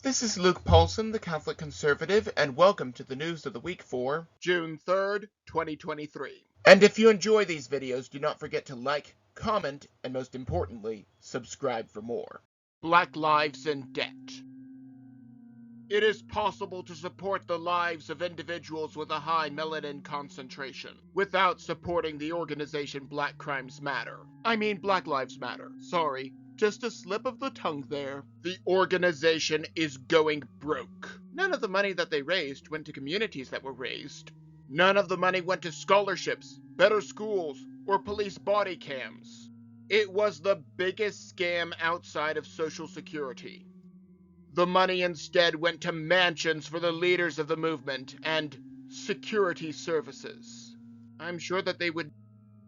This is Luke Paulson, the Catholic Conservative, and welcome to the news of the week for June 3rd, 2023. And if you enjoy these videos, do not forget to like, comment, and most importantly, subscribe for more. Black lives in debt. It is possible to support the lives of individuals with a high melanin concentration without supporting the organization Black Crimes Matter. I mean Black Lives Matter. Sorry. Just a slip of the tongue there. The organization is going broke. None of the money that they raised went to communities that were raised. None of the money went to scholarships, better schools, or police body cams. It was the biggest scam outside of Social Security. The money instead went to mansions for the leaders of the movement and security services. I'm sure that they would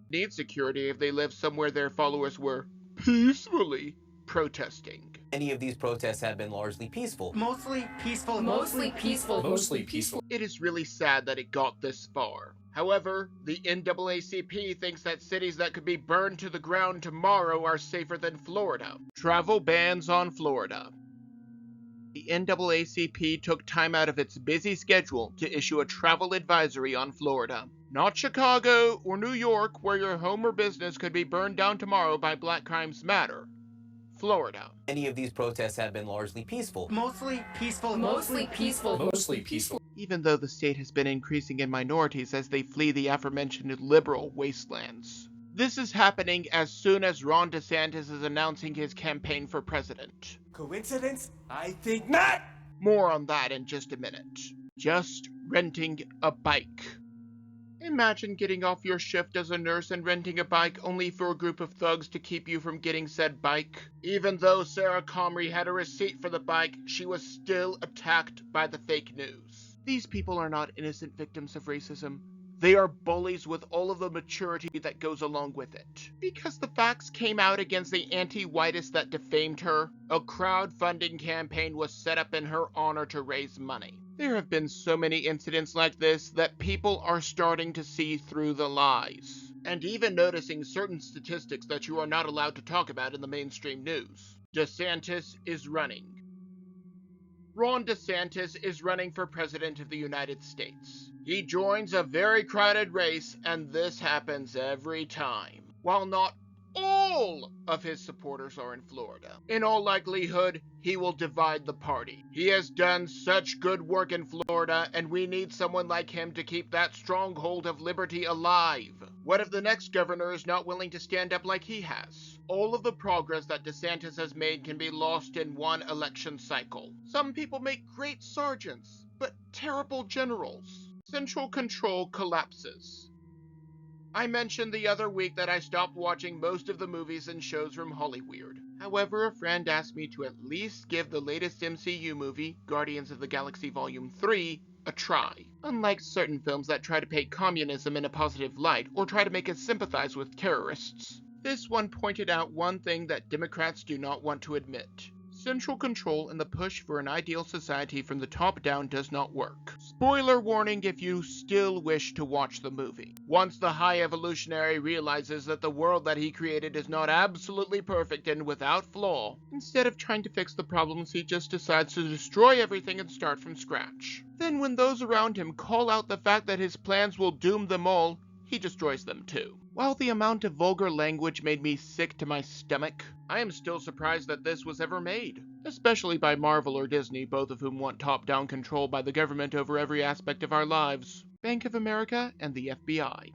need security if they lived somewhere their followers were peacefully protesting. Many of these protests have been largely peaceful. Mostly peaceful. It is really sad that it got this far. However, the NAACP thinks that cities that could be burned to the ground tomorrow are safer than Florida. Travel bans on Florida. The NAACP took time out of its busy schedule to issue a travel advisory on Florida. Not Chicago or New York, where your home or business could be burned down tomorrow by Black Crimes Matter. Florida. Many of these protests have been largely peaceful. Mostly peaceful. Even though the state has been increasing in minorities as they flee the aforementioned liberal wastelands. This is happening as soon as Ron DeSantis is announcing his campaign for president. Coincidence? I think not! More on that in just a minute. Just renting a bike. Imagine getting off your shift as a nurse and renting a bike only for a group of thugs to keep you from getting said bike. Even though Sarah Comrie had a receipt for the bike, she was still attacked by the fake news. These people are not innocent victims of racism. They are bullies with all of the maturity that goes along with it. Because the facts came out against the anti-whitest that defamed her, a crowdfunding campaign was set up in her honor to raise money. There have been so many incidents like this that people are starting to see through the lies, and even noticing certain statistics that you are not allowed to talk about in the mainstream news. DeSantis is running. Ron DeSantis is running for President of the United States. He joins a very crowded race, and this happens every time. While not all of his supporters are in Florida, in all likelihood, he will divide the party. He has done such good work in Florida, and we need someone like him to keep that stronghold of liberty alive. What if the next governor is not willing to stand up like he has? All of the progress that DeSantis has made can be lost in one election cycle. Some people make great sergeants, but terrible generals. Central control collapses. I mentioned the other week that I stopped watching most of the movies and shows from Hollywood. However, a friend asked me to at least give the latest MCU movie, Guardians of the Galaxy Volume 3, a try. Unlike certain films that try to paint communism in a positive light or try to make us sympathize with terrorists, this one pointed out one thing that Democrats do not want to admit. Central control and the push for an ideal society from the top down does not work. Spoiler warning if you still wish to watch the movie. Once the High Evolutionary realizes that the world that he created is not absolutely perfect and without flaw, instead of trying to fix the problems, he just decides to destroy everything and start from scratch. Then when those around him call out the fact that his plans will doom them all, he destroys them too. While the amount of vulgar language made me sick to my stomach, I am still surprised that this was ever made. Especially by Marvel or Disney, both of whom want top-down control by the government over every aspect of our lives. Bank of America and the FBI.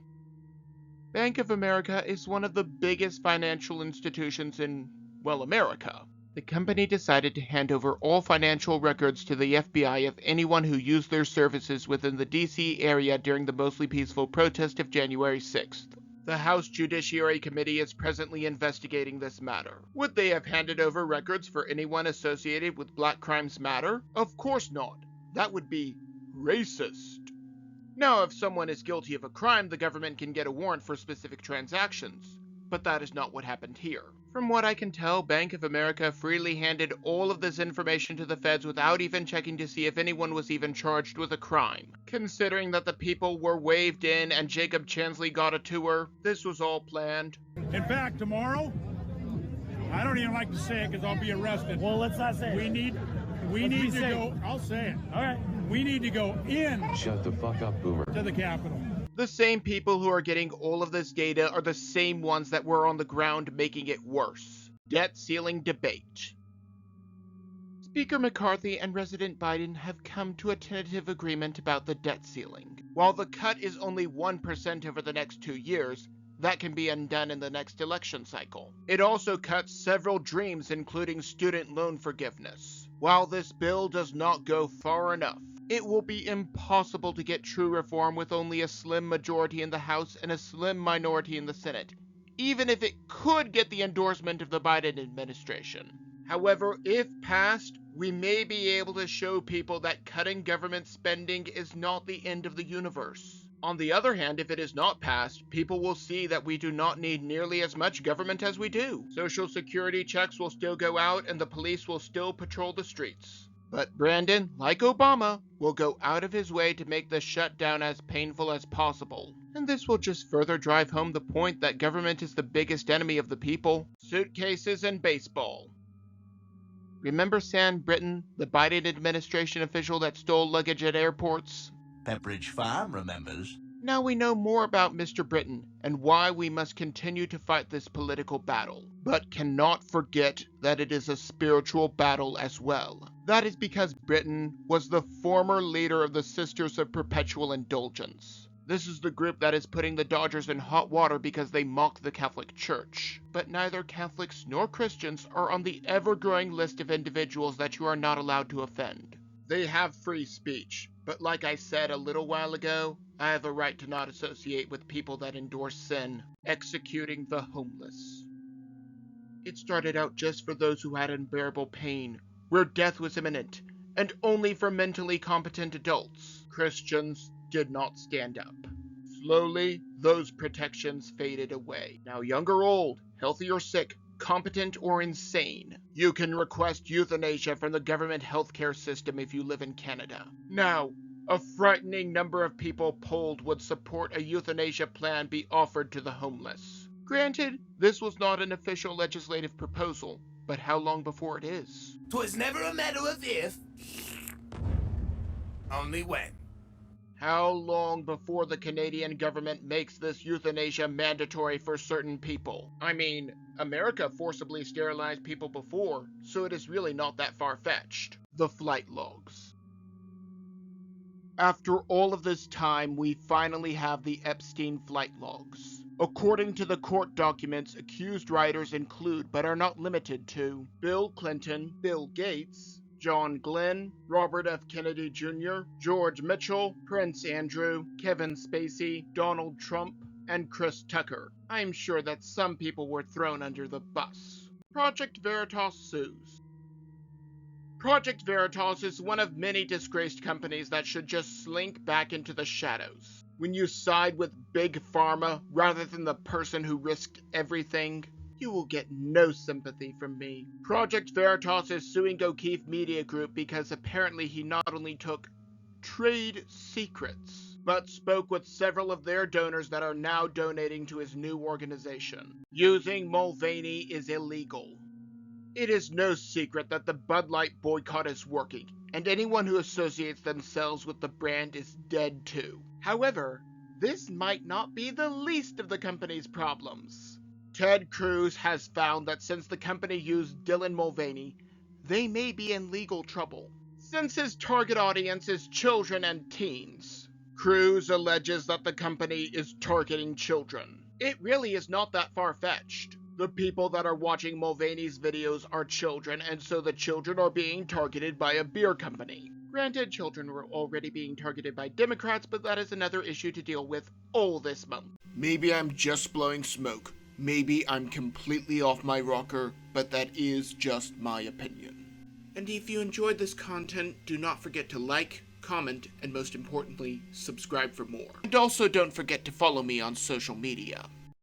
Bank of America is one of the biggest financial institutions in, well, America. The company decided to hand over all financial records to the FBI of anyone who used their services within the D.C. area during the mostly peaceful protest of January 6th. The House Judiciary Committee is presently investigating this matter. Would they have handed over records for anyone associated with Black Crimes Matter? Of course not. That would be racist. Now, if someone is guilty of a crime, the government can get a warrant for specific transactions. But that is not what happened here. From what I can tell, Bank of America freely handed all of this information to the feds without even checking to see if anyone was even charged with a crime. Considering that the people were waved in and Jacob Chansley got a tour, this was all planned. In fact, tomorrow, I don't even like to say it because I'll be arrested. Well, let's not say it. We need We need to go, I'll say it, all right. We need to go in. Shut the fuck up, Boomer. To the Capitol. The same people who are getting all of this data are the same ones that were on the ground making it worse. Debt ceiling debate. Speaker McCarthy and President Biden have come to a tentative agreement about the debt ceiling. While the cut is only 1% over the next 2 years, that can be undone in the next election cycle. It also cuts several dreams, including student loan forgiveness. While this bill does not go far enough, it will be impossible to get true reform with only a slim majority in the House and a slim minority in the Senate, even if it could get the endorsement of the Biden administration. However, if passed, we may be able to show people that cutting government spending is not the end of the universe. On the other hand, if it is not passed, people will see that we do not need nearly as much government as we do. Social security checks will still go out and the police will still patrol the streets. But Brandon, like Obama, will go out of his way to make the shutdown as painful as possible. And this will just further drive home the point that government is the biggest enemy of the people. Suitcases and Baseball. Remember Sam Britton, the Biden administration official that stole luggage at airports? Pepperidge Farm remembers. Now we know more about Mr. Britton and why we must continue to fight this political battle, but cannot forget that it is a spiritual battle as well. That is because Britton was the former leader of the Sisters of Perpetual Indulgence. This is the group that is putting the Dodgers in hot water because they mock the Catholic Church. But neither Catholics nor Christians are on the ever-growing list of individuals that you are not allowed to offend. They have free speech, but like I said a little while ago, I have a right to not associate with people that endorse sin, executing the homeless. It started out just for those who had unbearable pain, where death was imminent, and only for mentally competent adults. Christians did not stand up. Slowly, those protections faded away. Now young or old, healthy or sick, competent or insane, you can request euthanasia from the government healthcare system if you live in Canada. Now, a frightening number of people polled would support a euthanasia plan be offered to the homeless. Granted, this was not an official legislative proposal, but how long before it is? 'Twas never a matter of if, only when. How long before the Canadian government makes this euthanasia mandatory for certain people? I mean, America forcibly sterilized people before, so it is really not that far-fetched. The flight logs. After all of this time, we finally have the Epstein flight logs. According to the court documents, accused writers include, but are not limited to, Bill Clinton, Bill Gates, John Glenn, Robert F. Kennedy Jr., George Mitchell, Prince Andrew, Kevin Spacey, Donald Trump, and Chris Tucker. I'm sure that some people were thrown under the bus. Project Veritas sues. Project Veritas is one of many disgraced companies that should just slink back into the shadows. When you side with Big Pharma rather than the person who risked everything, you will get no sympathy from me. Project Veritas is suing O'Keefe Media Group because apparently he not only took trade secrets, but spoke with several of their donors that are now donating to his new organization. Using Mulvaney is illegal. It is no secret that the Bud Light boycott is working, and anyone who associates themselves with the brand is dead too. However, this might not be the least of the company's problems. Ted Cruz has found that since the company used Dylan Mulvaney, they may be in legal trouble. Since his target audience is children and teens, Cruz alleges that the company is targeting children. It really is not that far-fetched. The people that are watching Mulvaney's videos are children, and so the children are being targeted by a beer company. Granted, children were already being targeted by Democrats, but that is another issue to deal with all this month. Maybe I'm just blowing smoke. Maybe I'm completely off my rocker, but that is just my opinion. And if you enjoyed this content, do not forget to like, comment, and most importantly, subscribe for more. And also don't forget to follow me on social media.